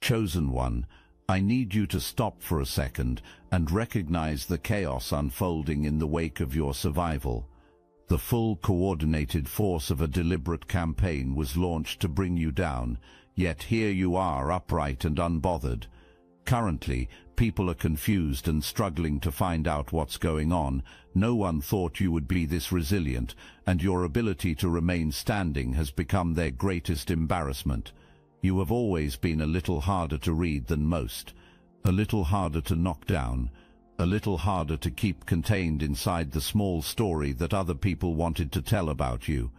Chosen one, I need you to stop for a second and recognize the chaos unfolding in the wake of your survival. The full coordinated force of a deliberate campaign was launched to bring you down, yet here you are, upright and unbothered. Currently, people are confused and struggling to find out what's going on. No one thought you would be this resilient, and your ability to remain standing has become their greatest embarrassment. You have always been a little harder to read than most, a little harder to knock down, a little harder to keep contained inside the small story that other people wanted to tell about you.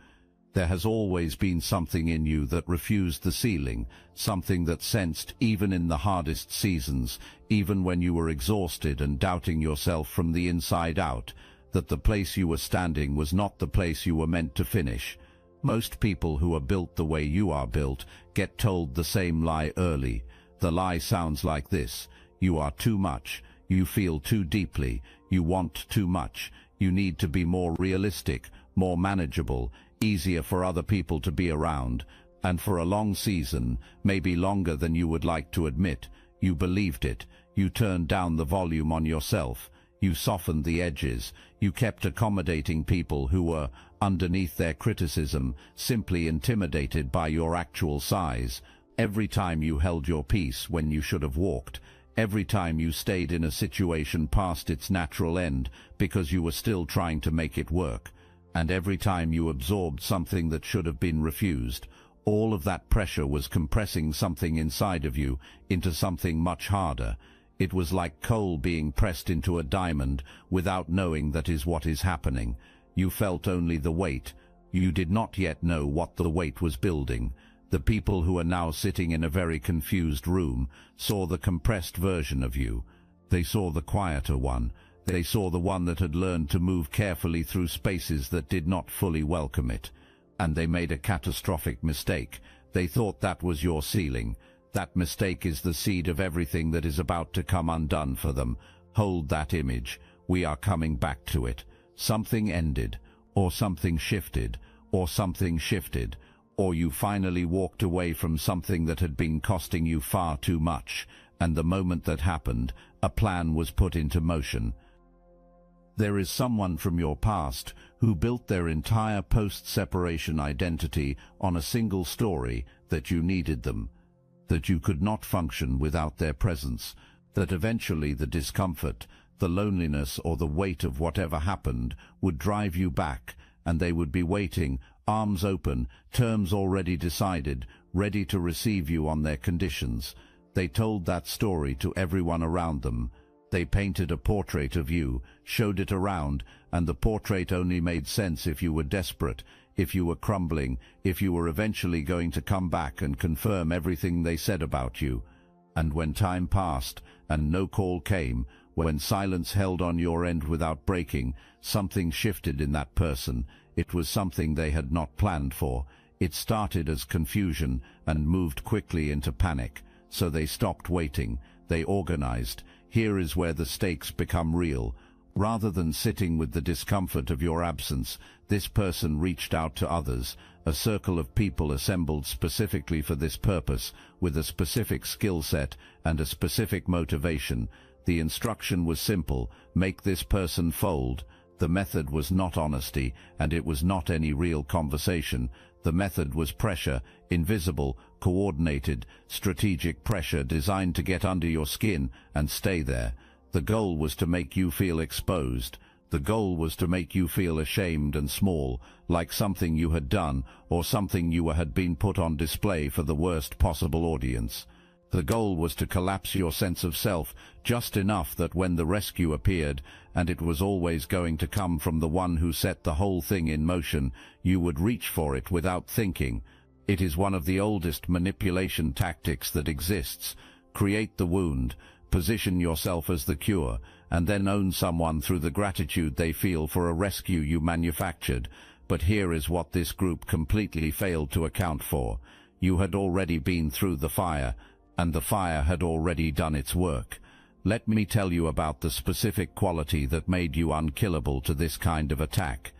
There has always been something in you that refused the ceiling, something that sensed even in the hardest seasons, even when you were exhausted and doubting yourself from the inside out, that the place you were standing was not the place you were meant to finish. Most people who are built the way you are built get told the same lie early. The lie sounds like this: you are too much, you feel too deeply, you want too much, you need to be more realistic, more manageable, easier for other people to be around. And for a long season, maybe longer than you would like to admit, you believed it. You turned down the volume on yourself. You softened the edges. You kept accommodating people who were, underneath their criticism, simply intimidated by your actual size. Every time you held your peace when you should have walked, every time you stayed in a situation past its natural end because you were still trying to make it work, and every time you absorbed something that should have been refused, all of that pressure was compressing something inside of you into something much harder. It was like coal being pressed into a diamond without knowing that is what is happening. You felt only the weight. You did not yet know what the weight was building. The people who are now sitting in a very confused room saw the compressed version of you. They saw the quieter one. They saw the one that had learned to move carefully through spaces that did not fully welcome it. And they made a catastrophic mistake. They thought that was your ceiling. That mistake is the seed of everything that is about to come undone for them. Hold that image. We are coming back to it. Something ended, or something shifted, or something shifted, or you finally walked away from something that had been costing you far too much, and the moment that happened, a plan was put into motion. There is someone from your past who built their entire post-separation identity on a single story that you needed them, that you could not function without their presence, that eventually the discomfort, the loneliness or the weight of whatever happened would drive you back, and they would be waiting, arms open, terms already decided, ready to receive you on their conditions. They told that story to everyone around them. They painted a portrait of you, showed it around, and the portrait only made sense if you were desperate, if you were crumbling, if you were eventually going to come back and confirm everything they said about you. And when time passed, and no call came, when silence held on your end without breaking, something shifted in that person. It was something they had not planned for. It started as confusion and moved quickly into panic. So they stopped waiting. They organized. Here is where the stakes become real. Rather than sitting with the discomfort of your absence, this person reached out to others, a circle of people assembled specifically for this purpose, with a specific skill set and a specific motivation. The instruction was simple: make this person fold. The method was not honesty, and it was not any real conversation. The method was pressure, invisible, coordinated, strategic pressure designed to get under your skin and stay there. The goal was to make you feel exposed. The goal was to make you feel ashamed and small, like something you had done or something you had been put on display for the worst possible audience. The goal was to collapse your sense of self just enough that when the rescue appeared, and it was always going to come from the one who set the whole thing in motion, you would reach for it without thinking. It is one of the oldest manipulation tactics that exists. Create the wound, position yourself as the cure, and then own someone through the gratitude they feel for a rescue you manufactured. But here is what this group completely failed to account for. You had already been through the fire, and the fire had already done its work. Let me tell you about the specific quality that made you unkillable to this kind of attack.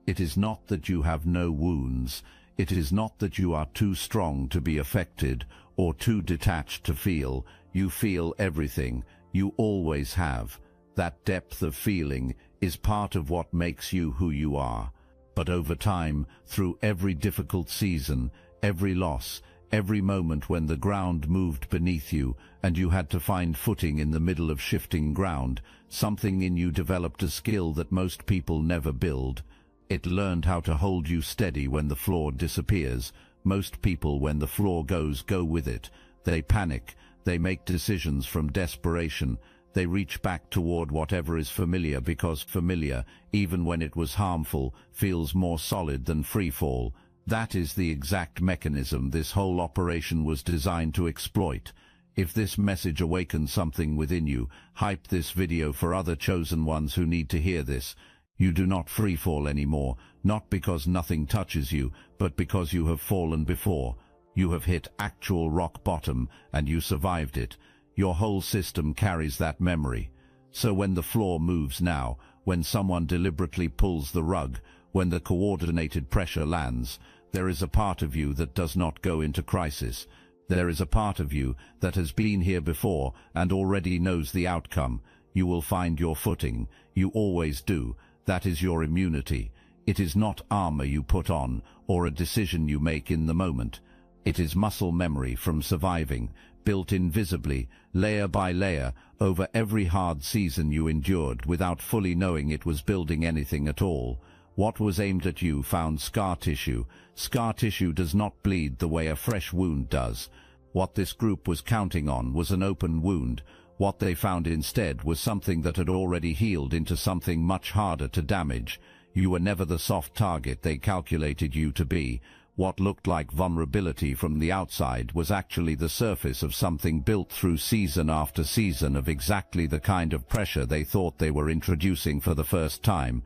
It is not that you have no wounds. It is not that you are too strong to be affected or too detached to feel. You feel everything. You always have. That depth of feeling is part of what makes you who you are. But over time, through every difficult season, every loss, every moment when the ground moved beneath you and you had to find footing in the middle of shifting ground, something in you developed a skill that most people never build. It learned how to hold you steady when the floor disappears. Most people, when the floor goes, go with it. They panic. They make decisions from desperation. They reach back toward whatever is familiar because familiar, even when it was harmful, feels more solid than freefall. That is the exact mechanism this whole operation was designed to exploit. If this message awakens something within you, hype this video for other chosen ones who need to hear this. You do not freefall anymore, not because nothing touches you, but because you have fallen before. You have hit actual rock bottom, and you survived it. Your whole system carries that memory. So when the floor moves now, when someone deliberately pulls the rug, when the coordinated pressure lands, there is a part of you that does not go into crisis. There is a part of you that has been here before and already knows the outcome. You will find your footing. You always do. That is your immunity. It is not armor you put on or a decision you make in the moment. It is muscle memory from surviving, built invisibly, layer by layer, over every hard season you endured without fully knowing it was building anything at all. What was aimed at you found scar tissue. Scar tissue does not bleed the way a fresh wound does. What this group was counting on was an open wound. What they found instead was something that had already healed into something much harder to damage. You were never the soft target they calculated you to be. What looked like vulnerability from the outside was actually the surface of something built through season after season of exactly the kind of pressure they thought they were introducing for the first time.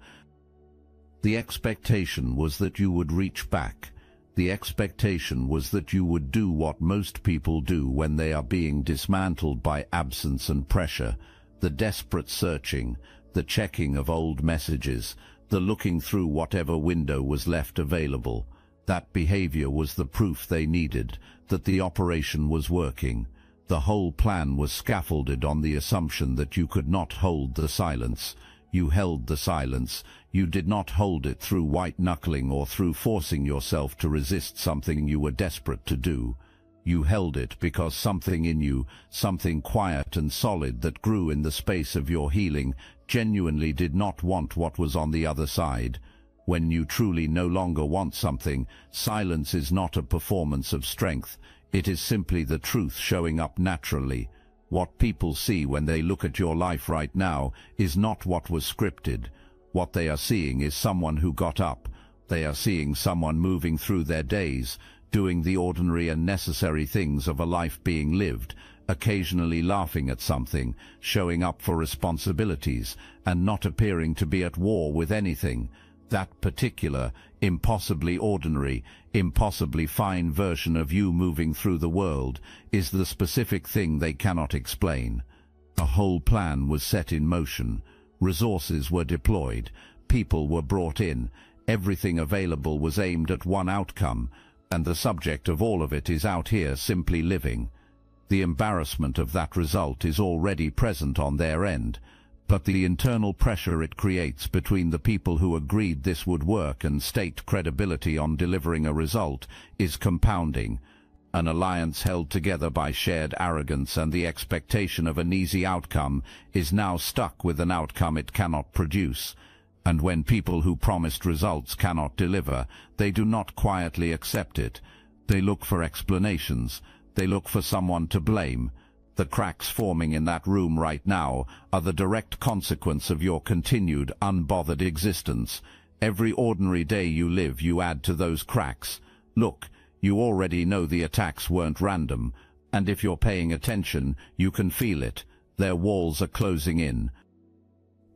The expectation was that you would reach back. The expectation was that you would do what most people do when they are being dismantled by absence and pressure. The desperate searching, the checking of old messages, the looking through whatever window was left available. That behavior was the proof they needed, that the operation was working. The whole plan was scaffolded on the assumption that you could not hold the silence. You held the silence. You did not hold it through white-knuckling or through forcing yourself to resist something you were desperate to do. You held it because something in you, something quiet and solid that grew in the space of your healing, genuinely did not want what was on the other side. When you truly no longer want something, silence is not a performance of strength. It is simply the truth showing up naturally. What people see when they look at your life right now is not what was scripted. What they are seeing is someone who got up. They are seeing someone moving through their days, doing the ordinary and necessary things of a life being lived, occasionally laughing at something, showing up for responsibilities, and not appearing to be at war with anything. That particular, impossibly ordinary, impossibly fine version of you moving through the world is the specific thing they cannot explain. A whole plan was set in motion. Resources were deployed. People were brought in. Everything available was aimed at one outcome, and the subject of all of it is out here simply living. The embarrassment of that result is already present on their end, but the internal pressure it creates between the people who agreed this would work and staked credibility on delivering a result is compounding. An alliance held together by shared arrogance and the expectation of an easy outcome is now stuck with an outcome it cannot produce. And when people who promised results cannot deliver, they do not quietly accept it. They look for explanations. They look for someone to blame. The cracks forming in that room right now are the direct consequence of your continued, unbothered existence. Every ordinary day you live, you add to those cracks. Look, you already know the attacks weren't random, and if you're paying attention, you can feel it. Their walls are closing in.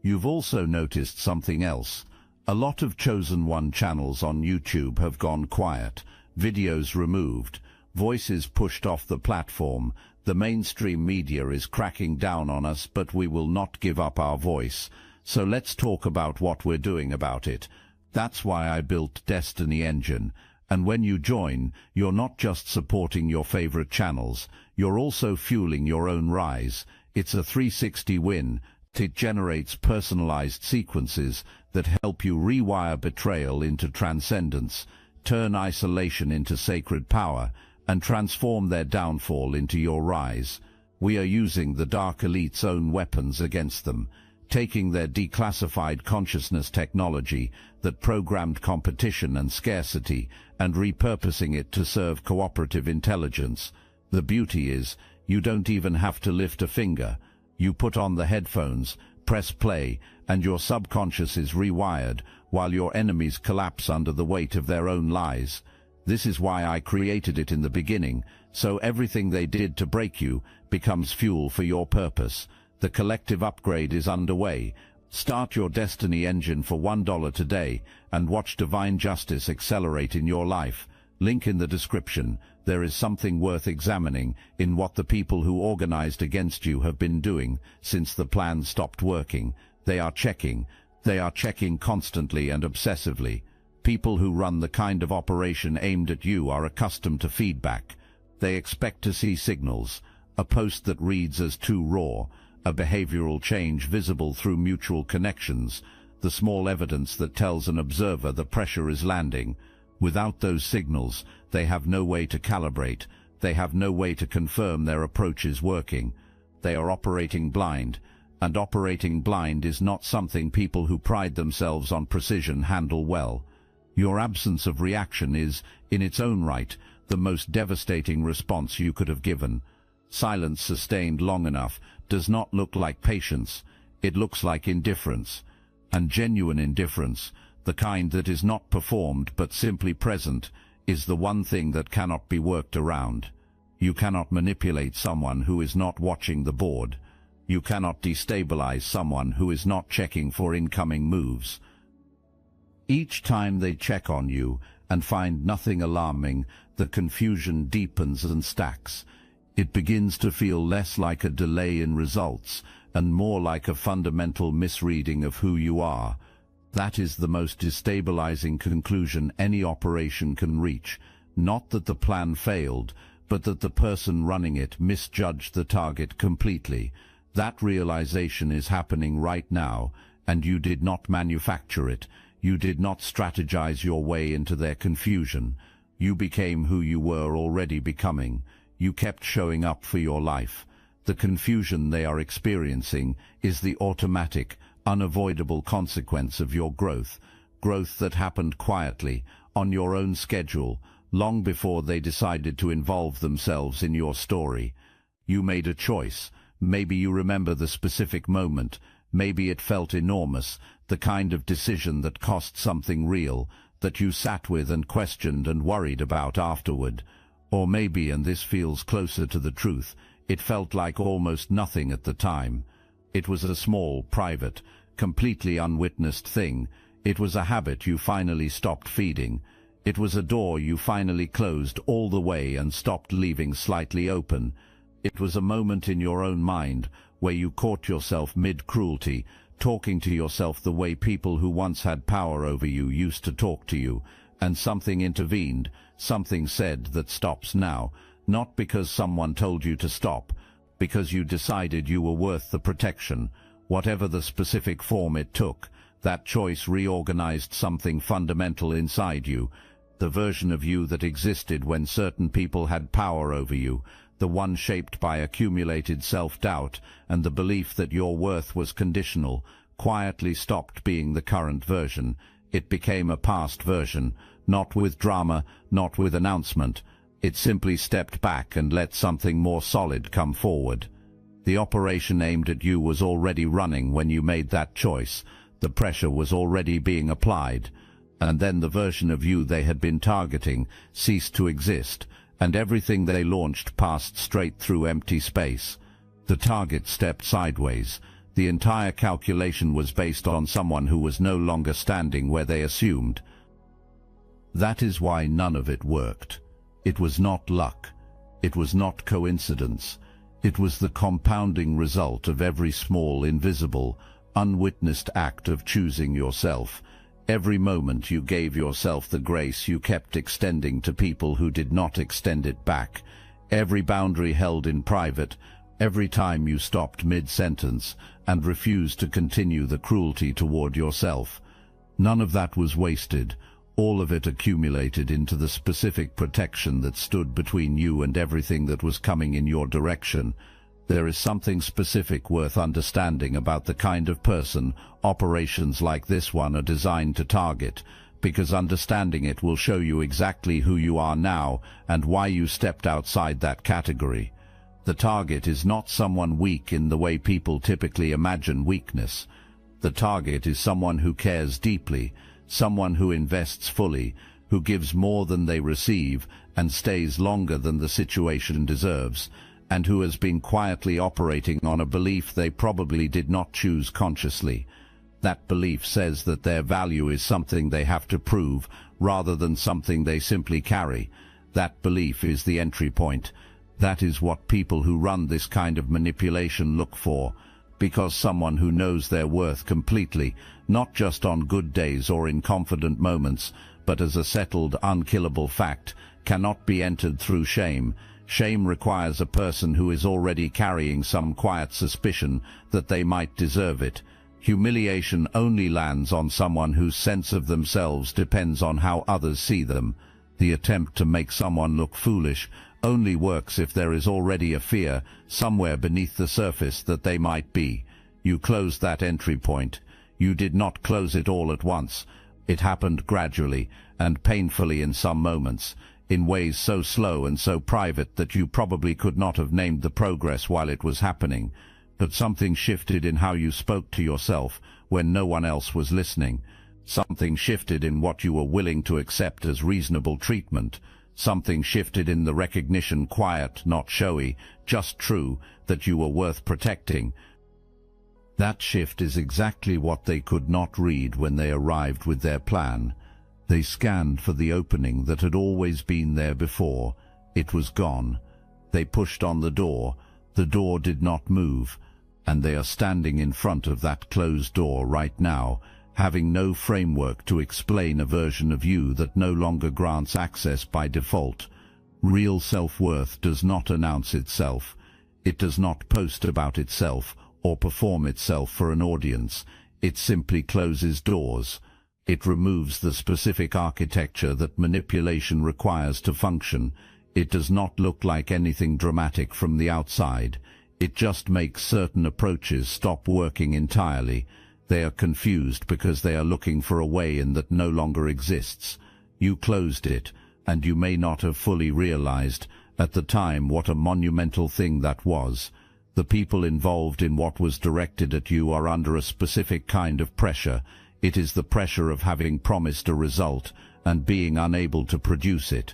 You've also noticed something else. A lot of Chosen One channels on YouTube have gone quiet, videos removed, voices pushed off the platform. The mainstream media is cracking down on us, but we will not give up our voice. So let's talk about what we're doing about it. That's why I built Destiny Engine, And when you join, you're not just supporting your favorite channels, you're also fueling your own rise. It's a 360 win. It generates personalized sequences that help you rewire betrayal into transcendence, turn isolation into sacred power, and transform their downfall into your rise. We are using the Dark Elite's own weapons against them, taking their declassified consciousness technology that programmed competition and scarcity and repurposing it to serve cooperative intelligence. The beauty is, you don't even have to lift a finger. You put on the headphones, press play, and your subconscious is rewired while your enemies collapse under the weight of their own lies. This is why I created it in the beginning, so everything they did to break you becomes fuel for your purpose. The collective upgrade is underway. Start your destiny engine for $1 today and watch divine justice accelerate in your life. Link in the description. There is something worth examining in what the people who organized against you have been doing since the plan stopped working. They are checking constantly and obsessively. People who run the kind of operation aimed at you are accustomed to feedback. They expect to see signals, a post that reads as too raw, a behavioral change visible through mutual connections, the small evidence that tells an observer the pressure is landing. Without those signals, they have no way to calibrate, they have no way to confirm their approach is working. They are operating blind, and operating blind is not something people who pride themselves on precision handle well. Your absence of reaction is, in its own right, the most devastating response you could have given. Silence sustained long enough does not look like patience, it looks like indifference. And genuine indifference, the kind that is not performed but simply present, is the one thing that cannot be worked around. You cannot manipulate someone who is not watching the board. You cannot destabilize someone who is not checking for incoming moves. Each time they check on you and find nothing alarming, the confusion deepens and stacks. It begins to feel less like a delay in results and more like a fundamental misreading of who you are. That is the most destabilizing conclusion any operation can reach. Not that the plan failed, but that the person running it misjudged the target completely. That realization is happening right now, and you did not manufacture it. You did not strategize your way into their confusion. You became who you were already becoming. You kept showing up for your life. The confusion they are experiencing is the automatic, unavoidable consequence of your growth that happened quietly, on your own schedule, long before they decided to involve themselves in your story. You made a choice. Maybe you remember the specific moment. Maybe it felt enormous, the kind of decision that cost something real, that you sat with and questioned and worried about afterward. Or maybe, and this feels closer to the truth, it felt like almost nothing at the time. It was a small, private, completely unwitnessed thing. It was a habit you finally stopped feeding. It was a door you finally closed all the way and stopped leaving slightly open. It was a moment in your own mind where you caught yourself mid-cruelty, talking to yourself the way people who once had power over you used to talk to you, and something intervened, something said that stops now, not because someone told you to stop, because you decided you were worth the protection. Whatever the specific form it took, that choice reorganized something fundamental inside you, the version of you that existed when certain people had power over you, the one shaped by accumulated self-doubt and the belief that your worth was conditional, quietly stopped being the current version. It became a past version, not with drama, not with announcement. It simply stepped back and let something more solid come forward. The operation aimed at you was already running when you made that choice. The pressure was already being applied. And then the version of you they had been targeting ceased to exist, and everything they launched passed straight through empty space. The target stepped sideways. The entire calculation was based on someone who was no longer standing where they assumed. That is why none of it worked. It was not luck. It was not coincidence. It was the compounding result of every small, invisible, unwitnessed act of choosing yourself, Every moment you gave yourself the grace you kept extending to people who did not extend it back. Every boundary held in private, every time you stopped mid-sentence and refused to continue the cruelty toward yourself. None of that was wasted. All of it accumulated into the specific protection that stood between you and everything that was coming in your direction. There is something specific worth understanding about the kind of person operations like this one are designed to target, because understanding it will show you exactly who you are now and why you stepped outside that category. The target is not someone weak in the way people typically imagine weakness. The target is someone who cares deeply, someone who invests fully, who gives more than they receive and stays longer than the situation deserves, and who has been quietly operating on a belief they probably did not choose consciously. That belief says that their value is something they have to prove, rather than something they simply carry. That belief is the entry point. That is what people who run this kind of manipulation look for, because someone who knows their worth completely, not just on good days or in confident moments, but as a settled, unkillable fact, cannot be entered through shame. Shame requires a person who is already carrying some quiet suspicion that they might deserve it. Humiliation only lands on someone whose sense of themselves depends on how others see them. The attempt to make someone look foolish only works if there is already a fear somewhere beneath the surface that they might be. You closed that entry point. You did not close it all at once. It happened gradually and painfully in some moments, in ways so slow and so private that you probably could not have named the progress while it was happening. But something shifted in how you spoke to yourself when no one else was listening. Something shifted in what you were willing to accept as reasonable treatment. Something shifted in the recognition, quiet, not showy, just true, that you were worth protecting. That shift is exactly what they could not read when they arrived with their plan. They scanned for the opening that had always been there before. It was gone. They pushed on the door. The door did not move, and they are standing in front of that closed door right now, having no framework to explain a version of you that no longer grants access by default. Real self-worth does not announce itself. It does not post about itself or perform itself for an audience. It simply closes doors. It removes the specific architecture that manipulation requires to function. It does not look like anything dramatic from the outside. It just makes certain approaches stop working entirely. They are confused because they are looking for a way in that no longer exists. You closed it, and you may not have fully realized at the time what a monumental thing that was. The people involved in what was directed at you are under a specific kind of pressure. It is the pressure of having promised a result and being unable to produce it.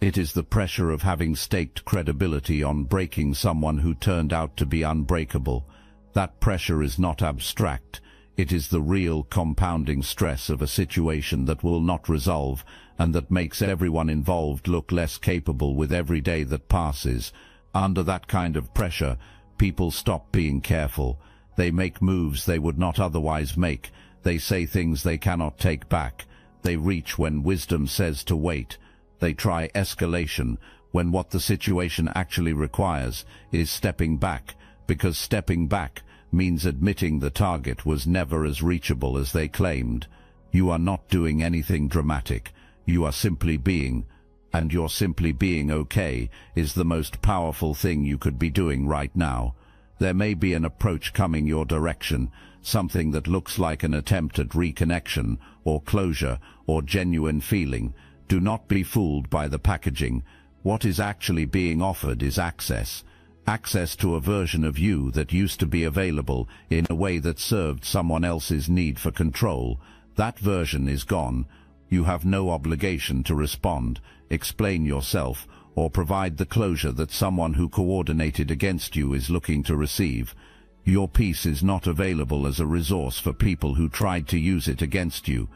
It is the pressure of having staked credibility on breaking someone who turned out to be unbreakable. That pressure is not abstract. It is the real compounding stress of a situation that will not resolve and that makes everyone involved look less capable with every day that passes. Under that kind of pressure, people stop being careful. They make moves they would not otherwise make. They say things they cannot take back. They reach when wisdom says to wait. They try escalation when what the situation actually requires is stepping back, because stepping back means admitting the target was never as reachable as they claimed. You are not doing anything dramatic. You are simply being, and your simply being okay is the most powerful thing you could be doing right now. There may be an approach coming your direction, something that looks like an attempt at reconnection or closure or genuine feeling. Do not be fooled by the packaging. What is actually being offered is access. Access to a version of you that used to be available in a way that served someone else's need for control. That version is gone. You have no obligation to respond, explain yourself, or provide the closure that someone who coordinated against you is looking to receive. Your peace is not available as a resource for people who tried to use it against you.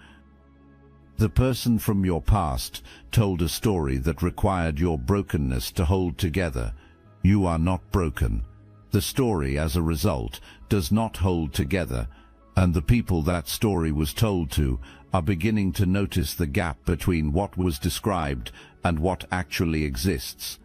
The person from your past told a story that required your brokenness to hold together. You are not broken. The story, as a result, does not hold together, and the people that story was told to are beginning to notice the gap between what was described and what actually exists.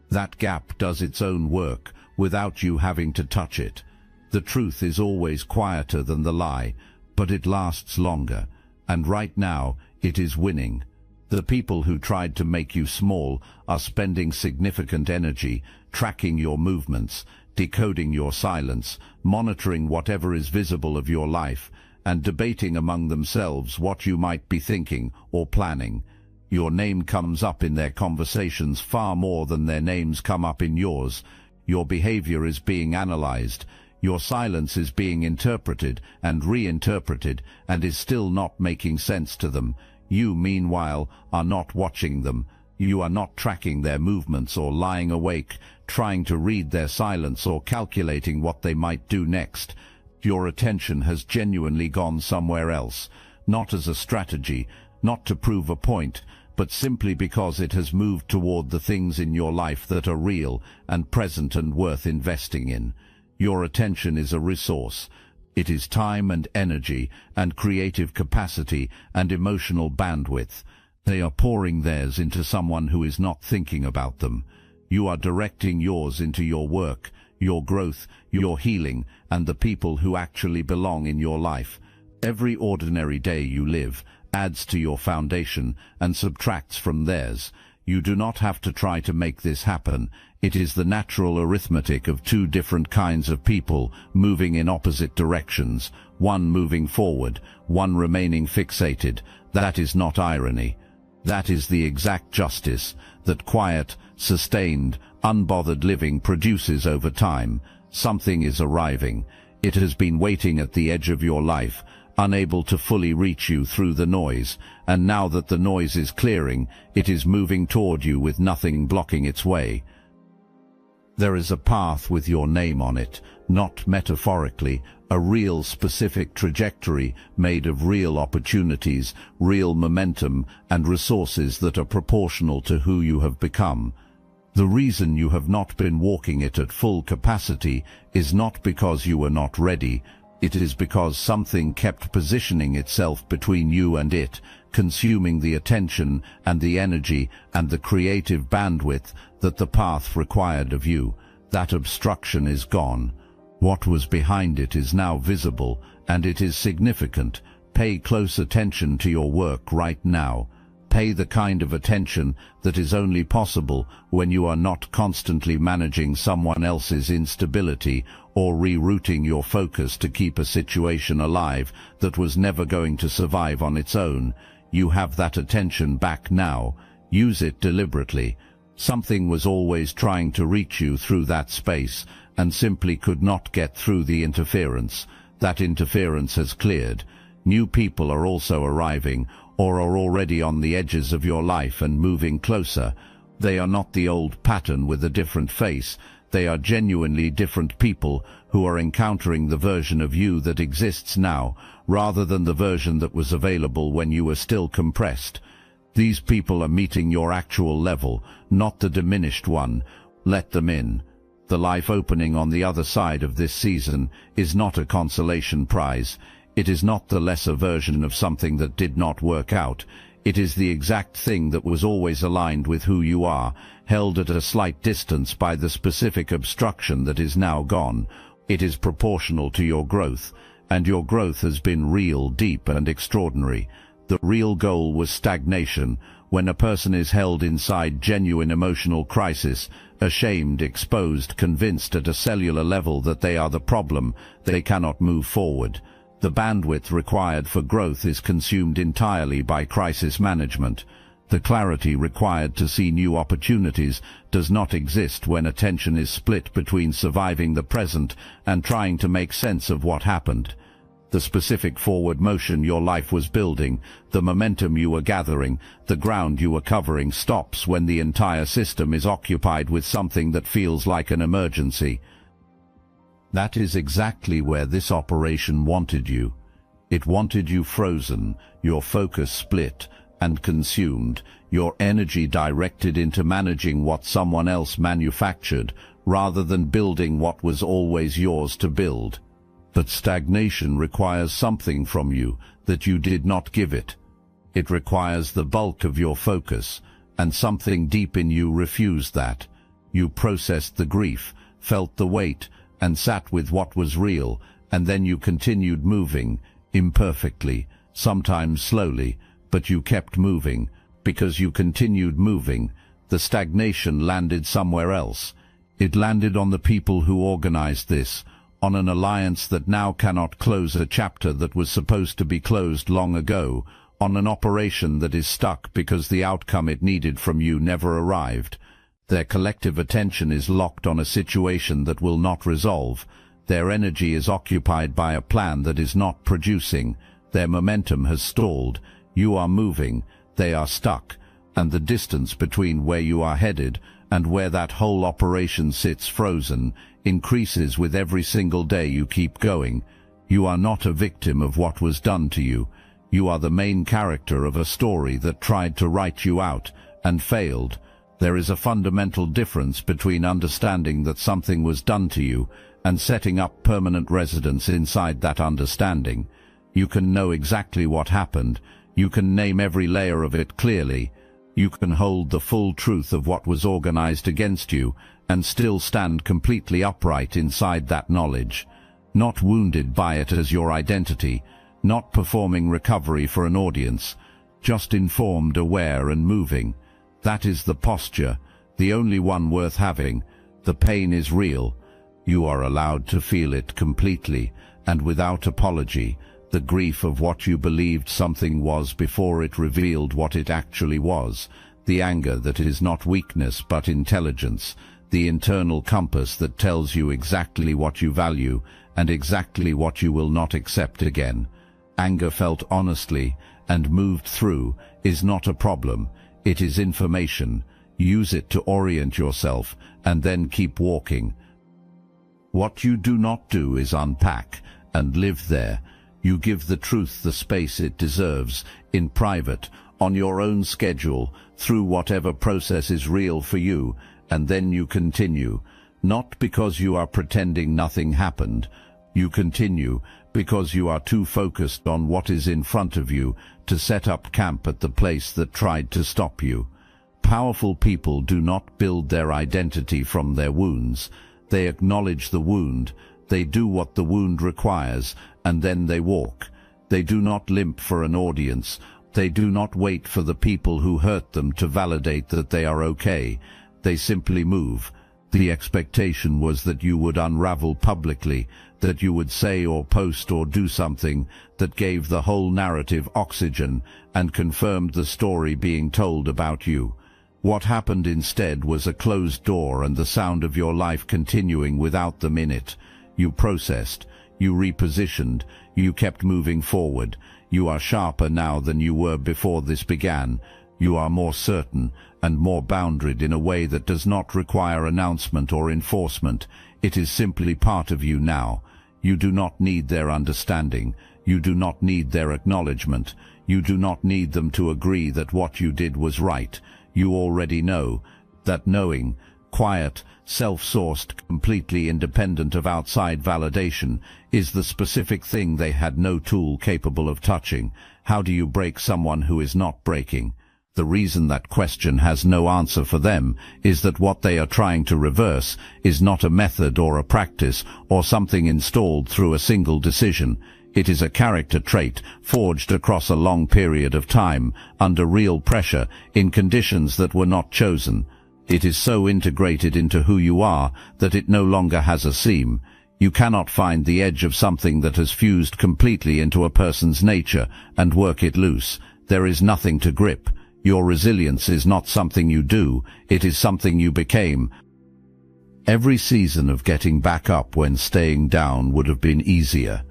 That gap does its own work without you having to touch it. The truth is always quieter than the lie, but it lasts longer, and right now it is winning. The people who tried to make you small are spending significant energy tracking your movements, decoding your silence, monitoring whatever is visible of your life, and debating among themselves what you might be thinking or planning. Your name comes up in their conversations far more than their names come up in yours. Your behavior is being analyzed. Your silence is being interpreted and reinterpreted and is still not making sense to them. You, meanwhile, are not watching them. You are not tracking their movements or lying awake, trying to read their silence or calculating what they might do next. Your attention has genuinely gone somewhere else, not as a strategy, not to prove a point, but simply because it has moved toward the things in your life that are real and present and worth investing in. Your attention is a resource. It is time and energy and creative capacity and emotional bandwidth. They are pouring theirs into someone who is not thinking about them. You are directing yours into your work, your growth, your healing, and the people who actually belong in your life. Every ordinary day you live adds to your foundation and subtracts from theirs. You do not have to try to make this happen. It is the natural arithmetic of two different kinds of people moving in opposite directions, one moving forward, one remaining fixated. That is not irony. That is the exact justice that quiet, sustained, unbothered living produces over time. Something is arriving. It has been waiting at the edge of your life, unable to fully reach you through the noise, and now that the noise is clearing, it is moving toward you with nothing blocking its way. There is a path with your name on it, not metaphorically, a real specific trajectory made of real opportunities, real momentum, and resources that are proportional to who you have become. The reason you have not been walking it at full capacity is not because you were not ready. It is because something kept positioning itself between you and it, consuming the attention and the energy and the creative bandwidth that the path required of you. That obstruction is gone. What was behind it is now visible, and it is significant. Pay close attention to your work right now. Pay the kind of attention that is only possible when you are not constantly managing someone else's instability or rerouting your focus to keep a situation alive that was never going to survive on its own. You have that attention back now. Use it deliberately. Something was always trying to reach you through that space and simply could not get through the interference. That interference has cleared. New people are also arriving or are already on the edges of your life and moving closer. They are not the old pattern with a different face. They are genuinely different people who are encountering the version of you that exists now, rather than the version that was available when you were still compressed. These people are meeting your actual level, not the diminished one. Let them in. The life opening on the other side of this season is not a consolation prize. It is not the lesser version of something that did not work out. It is the exact thing that was always aligned with who you are, held at a slight distance by the specific obstruction that is now gone. It is proportional to your growth, and your growth has been real, deep, and extraordinary. The real goal was stagnation. When a person is held inside genuine emotional crisis, ashamed, exposed, convinced at a cellular level that they are the problem, they cannot move forward. The bandwidth required for growth is consumed entirely by crisis management. The clarity required to see new opportunities does not exist when attention is split between surviving the present and trying to make sense of what happened. The specific forward motion your life was building, the momentum you were gathering, the ground you were covering stops when the entire system is occupied with something that feels like an emergency. That is exactly where this operation wanted you. It wanted you frozen, your focus split and consumed, your energy directed into managing what someone else manufactured, rather than building what was always yours to build. But stagnation requires something from you that you did not give it. It requires the bulk of your focus, and something deep in you refused that. You processed the grief, felt the weight, and sat with what was real, and then you continued moving, imperfectly, sometimes slowly, but you kept moving. Because you continued moving, the stagnation landed somewhere else. It landed on the people who organized this, on an alliance that now cannot close a chapter that was supposed to be closed long ago, on an operation that is stuck because the outcome it needed from you never arrived. Their collective attention is locked on a situation that will not resolve. Their energy is occupied by a plan that is not producing. Their momentum has stalled. You are moving. They are stuck. And the distance between where you are headed and where that whole operation sits frozen increases with every single day you keep going. You are not a victim of what was done to you. You are the main character of a story that tried to write you out and failed. There is a fundamental difference between understanding that something was done to you and setting up permanent residence inside that understanding. You can know exactly what happened. You can name every layer of it clearly. You can hold the full truth of what was organized against you and still stand completely upright inside that knowledge, not wounded by it as your identity, not performing recovery for an audience, just informed, aware, and moving. That is the posture, the only one worth having. The pain is real. You are allowed to feel it completely and without apology, the grief of what you believed something was before it revealed what it actually was, the anger that is not weakness but intelligence, the internal compass that tells you exactly what you value and exactly what you will not accept again. Anger felt honestly and moved through is not a problem. It is information. Use it to orient yourself and then keep walking. What you do not do is unpack and live there. You give the truth the space it deserves, in private, on your own schedule, through whatever process is real for you, and then you continue. Not because you are pretending nothing happened. You continue because you are too focused on what is in front of you to set up camp at the place that tried to stop you. Powerful people do not build their identity from their wounds. They acknowledge the wound. They do what the wound requires, and then they walk. They do not limp for an audience. They do not wait for the people who hurt them to validate that they are okay. They simply move. The expectation was that you would unravel publicly, that you would say or post or do something that gave the whole narrative oxygen and confirmed the story being told about you. What happened instead was a closed door and the sound of your life continuing without them in it. You processed, you repositioned, you kept moving forward. You are sharper now than you were before this began. You are more certain and more boundaried in a way that does not require announcement or enforcement. It is simply part of you now. You do not need their understanding. You do not need their acknowledgement. You do not need them to agree that what you did was right. You already know. That knowing, quiet, self-sourced, completely independent of outside validation, is the specific thing they had no tool capable of touching. How do you break someone who is not breaking? The reason that question has no answer for them is that what they are trying to reverse is not a method or a practice or something installed through a single decision. It is a character trait forged across a long period of time, under real pressure, in conditions that were not chosen. It is so integrated into who you are that it no longer has a seam. You cannot find the edge of something that has fused completely into a person's nature and work it loose. There is nothing to grip. Your resilience is not something you do, it is something you became. Every season of getting back up when staying down would have been easier.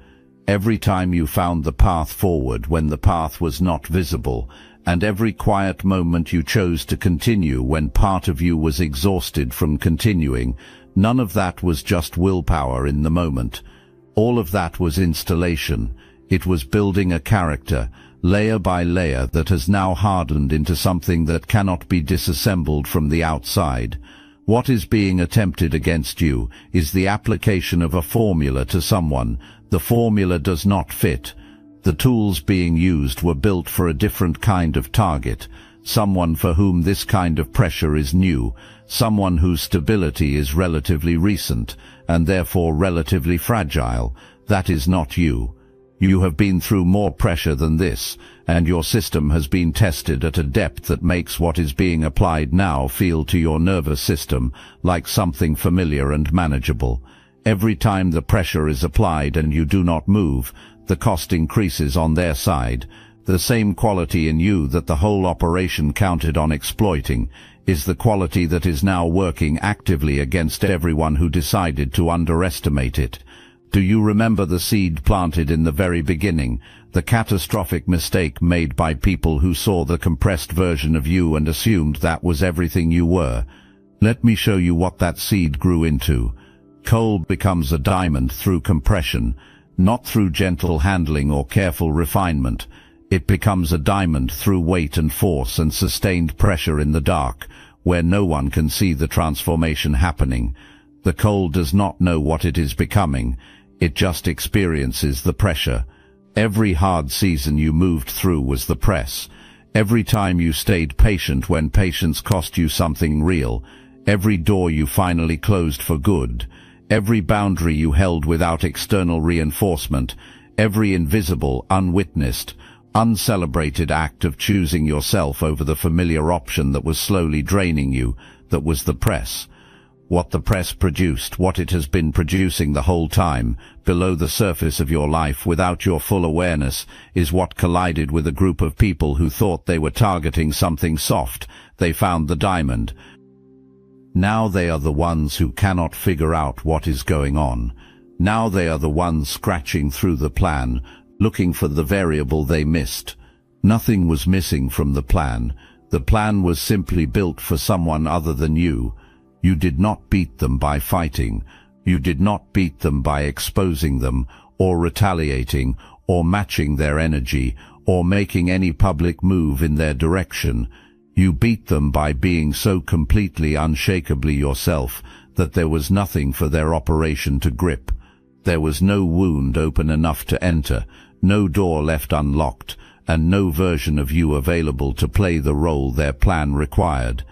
Every time you found the path forward when the path was not visible, and every quiet moment you chose to continue when part of you was exhausted from continuing, none of that was just willpower in the moment. All of that was installation. It was building a character, layer by layer, that has now hardened into something that cannot be disassembled from the outside. What is being attempted against you is the application of a formula to someone. The formula does not fit. The tools being used were built for a different kind of target, someone for whom this kind of pressure is new, someone whose stability is relatively recent, and therefore relatively fragile. That is not you. You have been through more pressure than this, and your system has been tested at a depth that makes what is being applied now feel to your nervous system like something familiar and manageable. Every time the pressure is applied and you do not move, the cost increases on their side. The same quality in you that the whole operation counted on exploiting is the quality that is now working actively against everyone who decided to underestimate it. Do you remember the seed planted in the very beginning, the catastrophic mistake made by people who saw the compressed version of you and assumed that was everything you were? Let me show you what that seed grew into. Coal becomes a diamond through compression, not through gentle handling or careful refinement. It becomes a diamond through weight and force and sustained pressure in the dark, where no one can see the transformation happening. The coal does not know what it is becoming. It just experiences the pressure. Every hard season you moved through was the press. Every time you stayed patient when patience cost you something real. Every door you finally closed for good. Every boundary you held without external reinforcement. Every invisible, unwitnessed, uncelebrated act of choosing yourself over the familiar option that was slowly draining you, that was the press. What the press produced, what it has been producing the whole time, below the surface of your life without your full awareness, is what collided with a group of people who thought they were targeting something soft. They found the diamond. Now they are the ones who cannot figure out what is going on. Now they are the ones scratching through the plan, looking for the variable they missed. Nothing was missing from the plan. The plan was simply built for someone other than you. You did not beat them by fighting. You did not beat them by exposing them, or retaliating, or matching their energy, or making any public move in their direction. You beat them by being so completely unshakably yourself that there was nothing for their operation to grip. There was no wound open enough to enter, no door left unlocked, and no version of you available to play the role their plan required.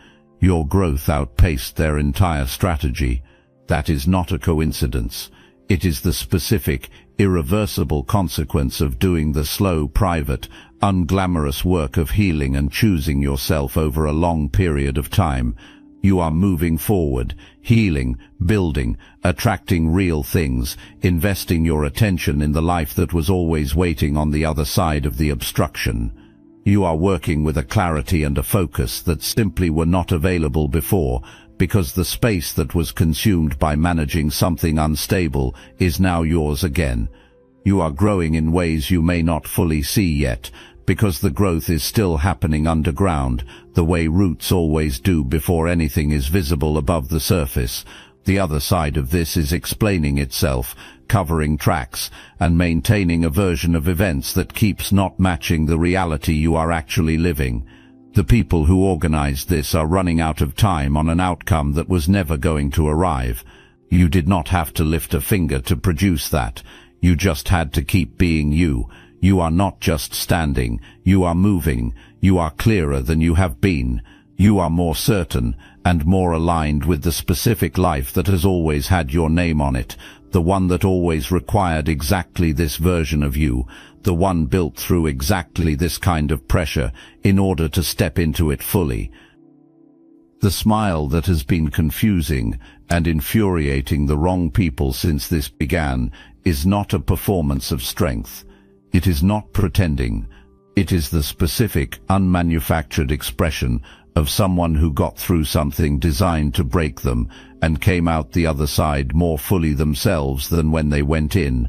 Your growth outpaced their entire strategy. That is not a coincidence. It is the specific, irreversible consequence of doing the slow, private, unglamorous work of healing and choosing yourself over a long period of time. You are moving forward, healing, building, attracting real things, investing your attention in the life that was always waiting on the other side of the obstruction. You are working with a clarity and a focus that simply were not available before, because the space that was consumed by managing something unstable is now yours again. You are growing in ways you may not fully see yet, because the growth is still happening underground, the way roots always do before anything is visible above the surface. The other side of this is explaining itself, covering tracks, and maintaining a version of events that keeps not matching the reality you are actually living. The people who organized this are running out of time on an outcome that was never going to arrive. You did not have to lift a finger to produce that. You just had to keep being you. You are not just standing, you are moving, you are clearer than you have been. You are more certain and more aligned with the specific life that has always had your name on it, the one that always required exactly this version of you, the one built through exactly this kind of pressure in order to step into it fully. The smile that has been confusing and infuriating the wrong people since this began is not a performance of strength. It is not pretending. It is the specific, unmanufactured expression of someone who got through something designed to break them and came out the other side more fully themselves than when they went in.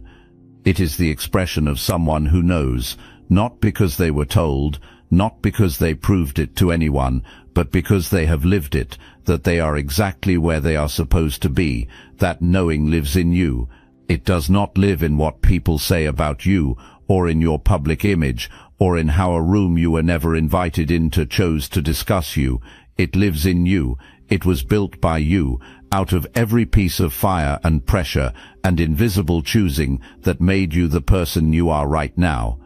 It is the expression of someone who knows, not because they were told, not because they proved it to anyone, but because they have lived it, that they are exactly where they are supposed to be. That knowing lives in you. It does not live in what people say about you, or in your public image, or in how a room you were never invited into chose to discuss you. It lives in you, It was built by you, out of every piece of fire and pressure and invisible choosing that made you the person you are right now.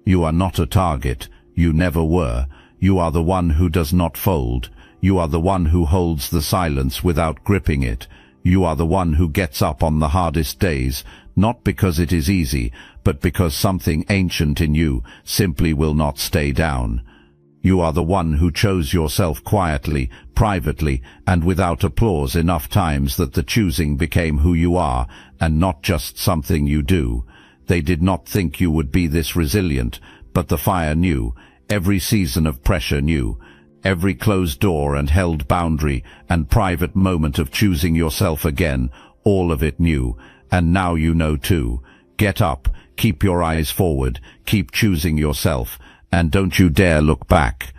You are not a target. You never were. You are the one who does not fold. You are the one who holds the silence without gripping it. You are the one who gets up on the hardest days, not because it is easy, but because something ancient in you simply will not stay down. You are the one who chose yourself quietly, privately, and without applause enough times that the choosing became who you are, and not just something you do. They did not think you would be this resilient, but the fire knew. Every season of pressure knew. Every closed door and held boundary and private moment of choosing yourself again, all of it knew. And now you know too. Get up, keep your eyes forward, keep choosing yourself, and don't you dare look back.